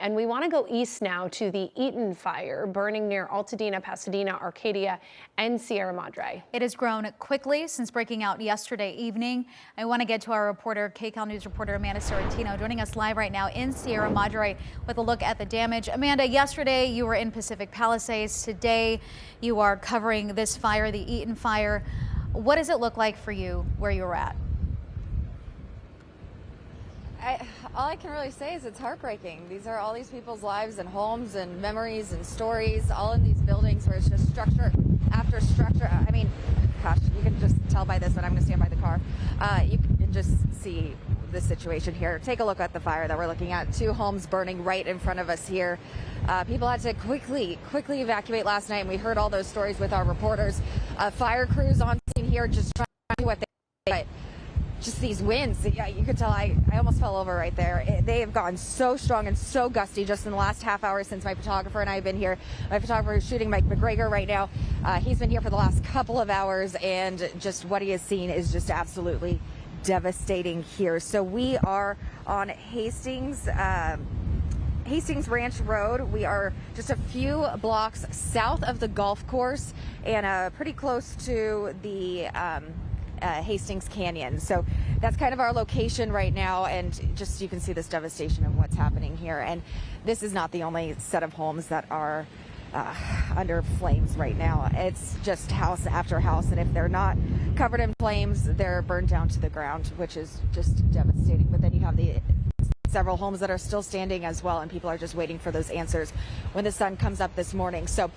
And we want to go east now to the Eaton Fire, burning near Altadena, Pasadena, Arcadia, and Sierra Madre. It has grown quickly since breaking out yesterday evening. I want to get to our reporter, KCAL News reporter Amanda Starrantino, joining us live right now in Sierra Madre with a look at the damage. Amanda, yesterday you were in Pacific Palisades. Today you are covering this fire, the Eaton Fire. What does it look like for you where you were at? All I can really say is it's heartbreaking. These are all these people's lives and homes and memories and stories, all in these buildings where it's just structure after structure. I mean, gosh, you can just tell by this, but I'm going to stand by the car. You can just see the situation here. Take a look at the fire that we're looking at. 2 homes burning right in front of us here. People had to quickly evacuate last night, and we heard all those stories with our reporters. Fire crews on scene here just trying to do what they can. But just these winds, yeah, you could tell I almost fell over right there. They have gone so strong and so gusty just in the last half hour since my photographer and I have been here. My photographer is shooting Mike McGregor right now. He's been here for the last couple of hours, and just what he has seen is just absolutely devastating here. So we are on Hastings Ranch Road. We are just a few blocks south of the golf course and pretty close to the Hastings Canyon. So that's kind of our location right now, and just you can see this devastation of what's happening here. And this is not the only set of homes that are under flames right now. It's just house after house, and if they're not covered in flames, they're burned down to the ground, which is just devastating. But then you have the several homes that are still standing as well, and people are just waiting for those answers when the sun comes up this morning. So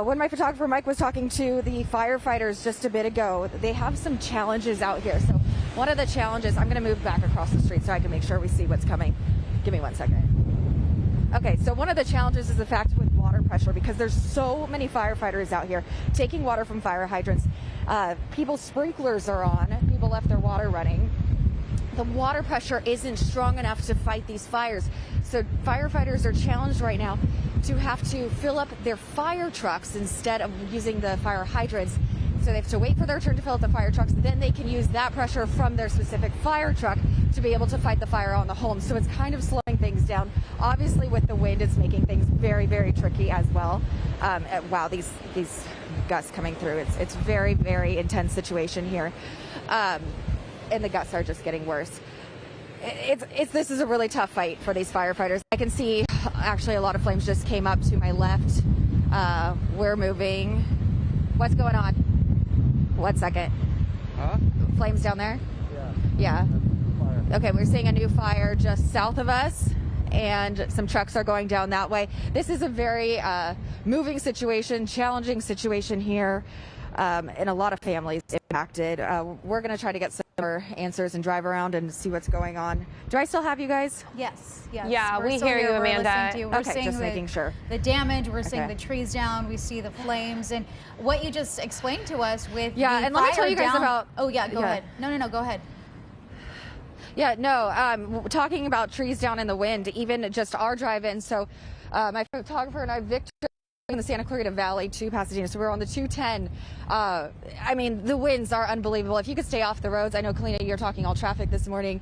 when my photographer Mike was talking to the firefighters just a bit ago, they have some challenges out here. So one of the challenges, I'm going to move back across the street so I can make sure we see what's coming. Give me 1 second. Okay, so one of the challenges is the fact with water pressure, because there's so many firefighters out here taking water from fire hydrants. People's sprinklers are on. People left their water running. The water pressure isn't strong enough to fight these fires. So firefighters are challenged right now to have to fill up their fire trucks instead of using the fire hydrants. So they have to wait for their turn to fill up the fire trucks. Then they can use that pressure from their specific fire truck to be able to fight the fire on the home. So it's kind of slowing things down. Obviously with the wind, it's making things very, very tricky as well. Wow, these gusts coming through. It's very, very intense situation here. And the gusts are just getting worse. This is a really tough fight for these firefighters. I can see actually a lot of flames just came up to my left. We're moving. What's going on? 1 second. Huh? Flames down there? Yeah. Yeah. Okay, we're seeing a new fire just south of us, and some trucks are going down that way. This is a very moving situation, challenging situation here, and a lot of families impacted. We're going to try to get some more answers and drive around and see what's going on. Do I still have you guys? Yes. Yeah, we hear you, Amanda. We're okay, just making sure. The damage, we're seeing the trees down, we see the flames, and what you just explained to us with and let me tell you guys about... Oh, yeah, go ahead. No, go ahead. Yeah, no, talking about trees down in the wind, even just our drive-in. So my photographer and I, Victor, in the Santa Clarita Valley to Pasadena, so we're on the 210. I mean, the winds are unbelievable. If you could stay off the roads, I know, Kalina, you're talking all traffic this morning.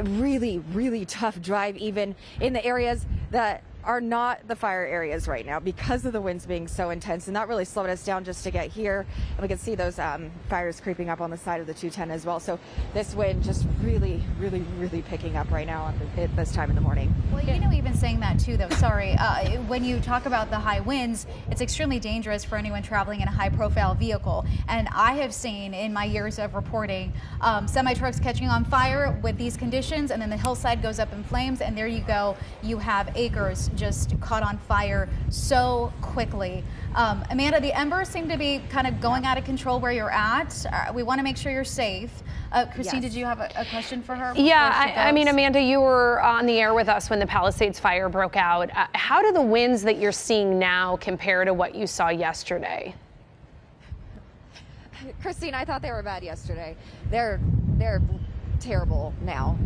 Really, really tough drive, even in the areas that are not the fire areas right now because of the winds being so intense, and that really slowed us down just to get here. And we can see those fires creeping up on the side of the 210 as well. So this wind just really, really, really picking up right now at this time in the morning. Well, you know, even saying that too, though, sorry, when you talk about the high winds, it's extremely dangerous for anyone traveling in a high-profile vehicle. And I have seen in my years of reporting semi-trucks catching on fire with these conditions, and then the hillside goes up in flames, and there you go, you have acres just caught on fire so quickly. Amanda, the embers seem to be kind of going out of control where you're at. We want to make sure you're safe. Christine, yes. Did you have a question for her? Yeah, I mean, Amanda, you were on the air with us when the Palisades fire broke out. How do the winds that you're seeing now compare to what you saw yesterday? Christine, I thought they were bad yesterday. They're terrible now.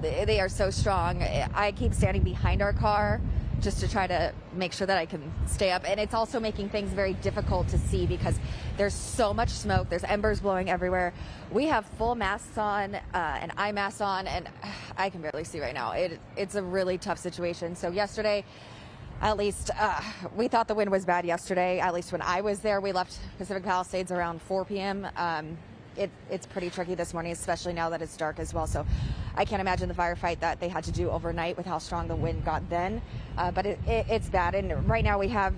They are so strong. I keep standing behind our car just to try to make sure that I can stay up. And it's also making things very difficult to see because there's so much smoke. There's embers blowing everywhere. We have full masks on, an eye mask on, and I can barely see right now. It's a really tough situation. So yesterday, at least, we thought the wind was bad yesterday. At least when I was there, we left Pacific Palisades around 4 p.m. It's pretty tricky this morning, especially now that it's dark as well. So I can't imagine the firefight that they had to do overnight with how strong the wind got then. But it's bad. And right now we have,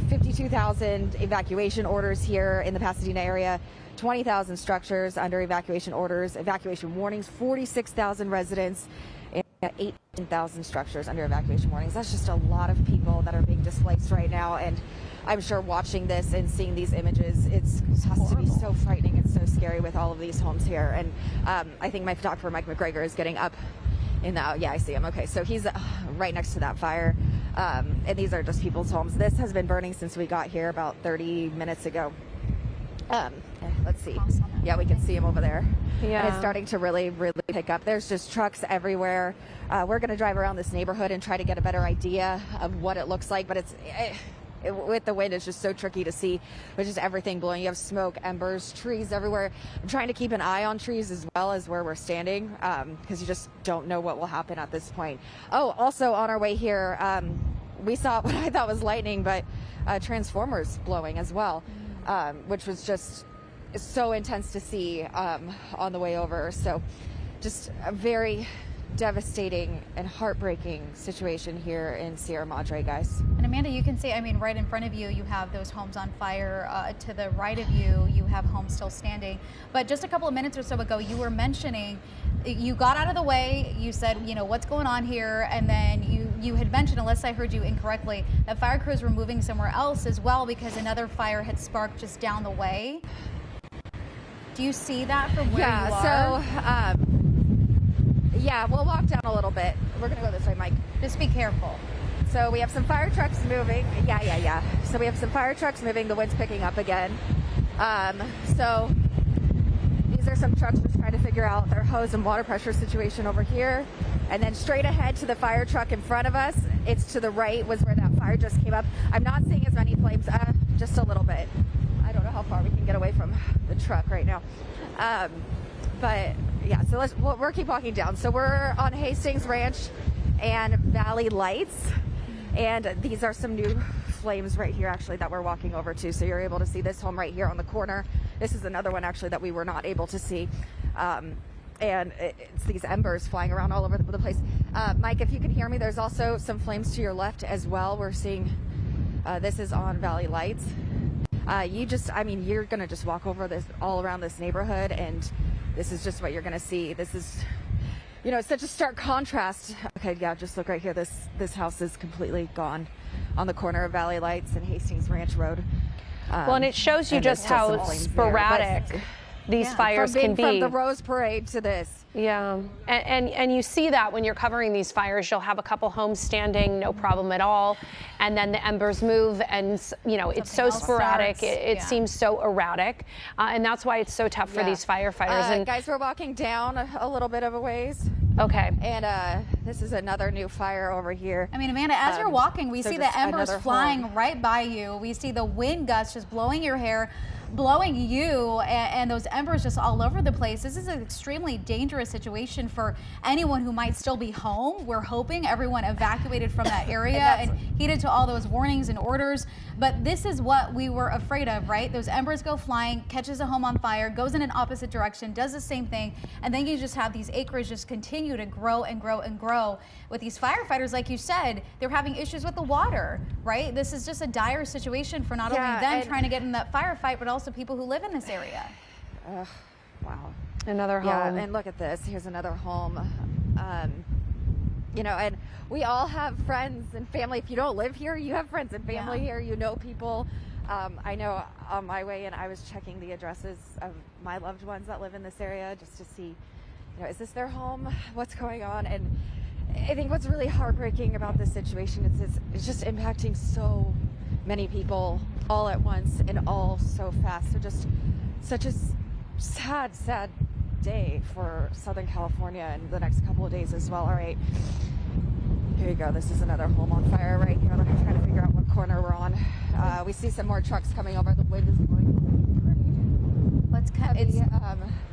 52,000 evacuation orders here in the Pasadena area, 20,000 structures under evacuation orders, evacuation warnings, 46,000 residents, and 18,000 structures under evacuation warnings. That's just a lot of people that are being displaced right now. And I'm sure watching this and seeing these images, it has to be so frightening and so scary with all of these homes here. And I think my photographer, Mike McGregor, is getting up in the, yeah, I see him. Okay, so he's right next to that fire. And these are just people's homes. This has been burning since we got here about 30 minutes ago. Let's see. Yeah, we can see him over there. Yeah. And it's starting to really, really pick up. There's just trucks everywhere. We're going to drive around this neighborhood and try to get a better idea of what it looks like. But with the wind, it's just so tricky to see, with just everything blowing. You have smoke, embers, trees everywhere. I'm trying to keep an eye on trees as well as where we're standing, because you just don't know what will happen at this point. Oh, also on our way here, we saw what I thought was lightning, but transformers blowing as well, which was just so intense to see on the way over. So just a very devastating and heartbreaking situation here in Sierra Madre, guys. And Amanda, you can see, right in front of you, you have those homes on fire. To the right of you, you have homes still standing. But just a couple of minutes or so ago, you were mentioning, you got out of the way, you said, what's going on here? And then you had mentioned, unless I heard you incorrectly, that fire crews were moving somewhere else as well because another fire had sparked just down the way. Do you see that from where you are? So, yeah, we'll walk down a little bit. We're going to go this way, Mike. Just be careful. So we have some fire trucks moving. Yeah. So we have some fire trucks moving. The wind's picking up again. So these are some trucks just trying to figure out their hose and water pressure situation over here. And then straight ahead to the fire truck in front of us, it's to the right was where that fire just came up. I'm not seeing as many flames, just a little bit. I don't know how far we can get away from the truck right now. But yeah, so we'll keep walking down. So we're on Hastings Ranch and Valley Lights. And these are some new flames right here, actually, that we're walking over to. So you're able to see this home right here on the corner. This is another one, actually, that we were not able to see. And it's these embers flying around all over the place. Mike, if you can hear me, there's also some flames to your left as well. We're seeing, this is on Valley Lights. You're going to just walk over this, all around this neighborhood, and this is just what you're going to see. This is, it's such a stark contrast. Okay, yeah, just look right here. This house is completely gone on the corner of Valley Lights and Hastings Ranch Road. Well, and it shows you just how sporadic these fires can be. From the Rose Parade to this. Yeah, and you see that when you're covering these fires, you'll have a couple homes standing, no problem at all, and then the embers move, and it's so sporadic. It seems so erratic, and that's why it's so tough for these firefighters. And guys, we're walking down a little bit of a ways. Okay. And this is another new fire over here. Amanda, as you're walking, we see the embers flying right by you. We see the wind gusts just blowing your hair, blowing you, and those embers just all over the place. This is an extremely dangerous situation for anyone who might still be home. We're hoping everyone evacuated from that area and heeded to all those warnings and orders. But this is what we were afraid of, right? Those embers go flying, catches a home on fire, goes in an opposite direction, does the same thing, and then you just have these acres just continue to grow and grow and grow. With these firefighters, like you said, they're having issues with the water, right? This is just a dire situation for not only them trying to get in that firefight, but also people who live in this area. Wow. Another home. Yeah, and look at this. Here's another home. And we all have friends and family. If you don't live here, you have friends and family here. You know people. I know on my way in, I was checking the addresses of my loved ones that live in this area just to see, is this their home? What's going on? And I think what's really heartbreaking about this situation is it's just impacting so many people all at once and all so fast. So just such a sad day for Southern California and the next couple of days as well. All right. Here you go. This is another home on fire right here. I'm trying to figure out what corner we're on. We see some more trucks coming over. The wind is blowing pretty heavy, It's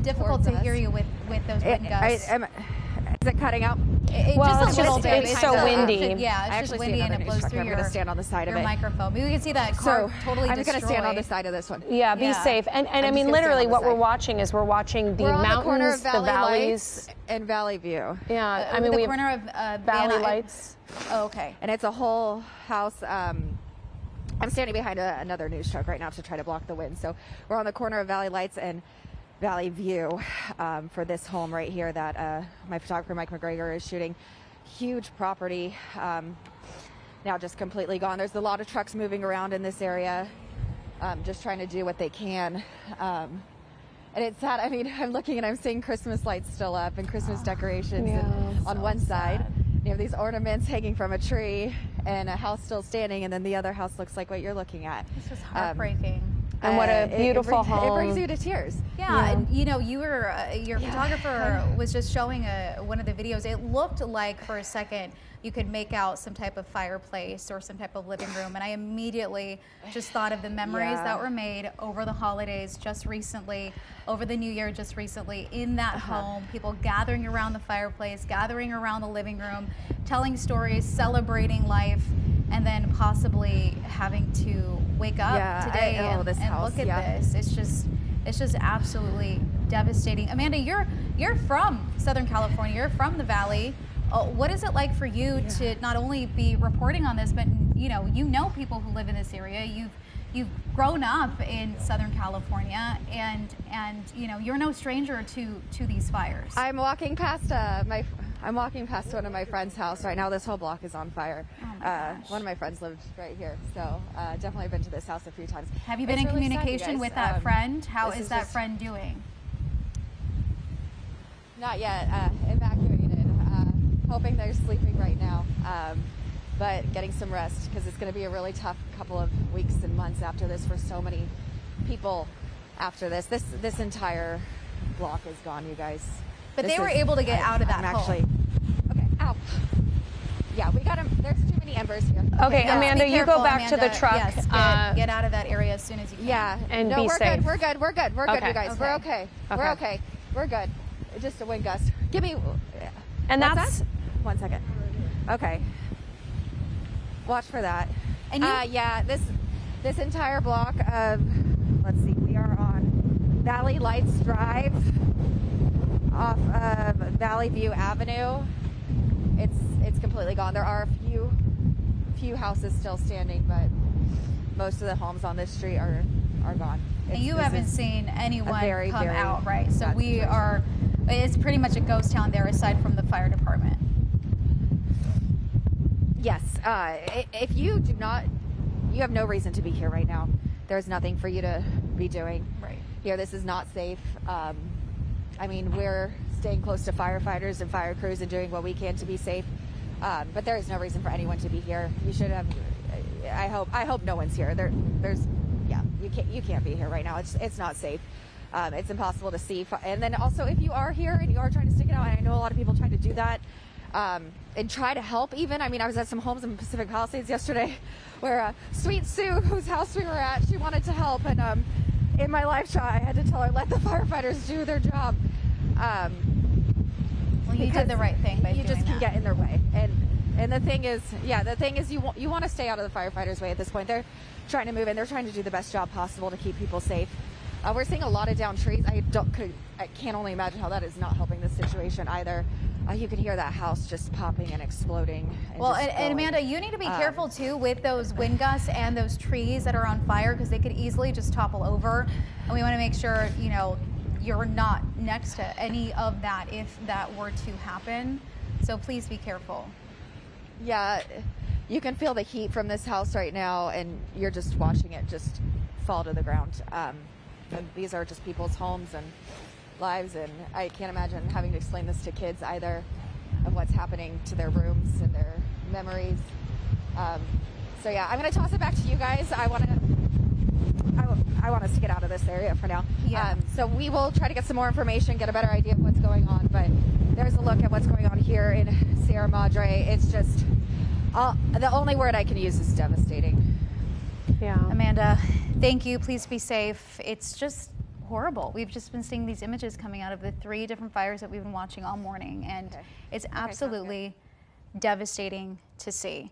difficult to hear you with those wind gusts. Is it cutting out? Well, just a little bit. it's so windy. Yeah, it's just windy and it blows through I'm going to stand on the side of your it. microphone. We can see that car totally I'm destroyed. going to stand on the side of this one. Yeah, be safe. And I mean, literally, what we're watching is we're watching the mountains, the valleys, and Valley View. Yeah, I mean, we the corner of Valley Lights. Oh, okay. And it's a whole house. I'm standing behind another news truck right now to try to block the wind. So we're on the corner of Valley Lights and Valley View for this home right here that my photographer Mike McGregor is shooting. Huge property, now just completely gone. There's a lot of trucks moving around in this area, just trying to do what they can. And it's sad. I mean, I'm looking and I'm seeing Christmas lights still up and Christmas decorations on one side. You have these ornaments hanging from a tree and a house still standing, and then the other house looks like what you're looking at. It's just heartbreaking. And what a beautiful home. It brings you to tears. Yeah, and you know, your photographer was just showing one of the videos. It looked like for a second you could make out some type of fireplace or some type of living room, and I immediately just thought of the memories that were made over the holidays just recently, over the New Year just recently, in that home, people gathering around the fireplace, gathering around the living room, telling stories, celebrating life, and then possibly having to wake up today and look at this. It's just absolutely devastating. Amanda, you're from Southern California. You're from the Valley. What is it like for you to not only be reporting on this, but you know people who live in this area. You've grown up in Southern California, and you know you're no stranger to these fires. I'm walking past one of my friend's house right now. This whole block is on fire. Oh one of my friends lived right here, so definitely been to this house a few times. Have you been in communication with that friend? How is that friend doing? Not yet. Evacuated. Hoping they're sleeping right now, but getting some rest because it's going to be a really tough couple of weeks and months after this for so many people. After this entire block is gone, you guys. But they were able to get out of that hole. Okay, ow. Yeah, we got them. There's too many embers here. Okay, Amanda, you go back to the truck. Yes, get out of that area as soon as you can. Yeah, and no, be we're safe. Good. We're good. We're good. We're good, you guys. Okay. We're okay. We're okay. We're good. Just a wind gust. Give me. And that's that? 1 second. Okay. Watch for that. And yeah, this entire block of, let's see, we are on Valley Lights Drive off of Valley View Avenue. It's completely gone. There are a few houses still standing, but most of the homes on this street are gone. And you haven't seen anyone come out, right? So situation. It's pretty much a ghost town there aside from the fire department. Yes, if you do not, you have no reason to be here right now. There's nothing for you to be doing here. This is not safe. I mean, we're staying close to firefighters and fire crews and doing what we can to be safe. But there is no reason for anyone to be here. You should have. I hope no one's here. You can't be here right now. It's not safe. It's impossible to see. And then also, if you are here and you are trying to stick it out, and I know a lot of people try to do that. And try to help even. I mean, I was at some homes in Pacific Palisades yesterday where Sweet Sue, whose house we were at, she wanted to help. And in my live shot, I had to tell her, let the firefighters do their job. Well, you did the right thing by doing that. You just can get in their way. And the thing is you want to stay out of the firefighters' way at this point. They're trying to move in. They're trying to do the best job possible to keep people safe. We're seeing a lot of downed trees. I can't only imagine how that is not helping this situation either. You can hear that house just popping and exploding. And Amanda, you need to be careful too with those wind gusts and those trees that are on fire because they could easily just topple over. And we want to make sure, you're not next to any of that if that were to happen. So please be careful. Yeah, you can feel the heat from this house right now and you're just watching it just fall to the ground. And these are just people's homes and lives, and I can't imagine having to explain this to kids either of what's happening to their rooms and their memories. So yeah, I'm going to toss it back to you guys. I want us to get out of this area for now. Yeah. So we will try to get some more information, get a better idea of what's going on, but there's a look at what's going on here in Sierra Madre. It's just The only word I can use is devastating. Yeah. Amanda, thank you. Please be safe. It's just horrible. We've just been seeing these images coming out of the 3 different fires that we've been watching all morning, and it's absolutely devastating to see.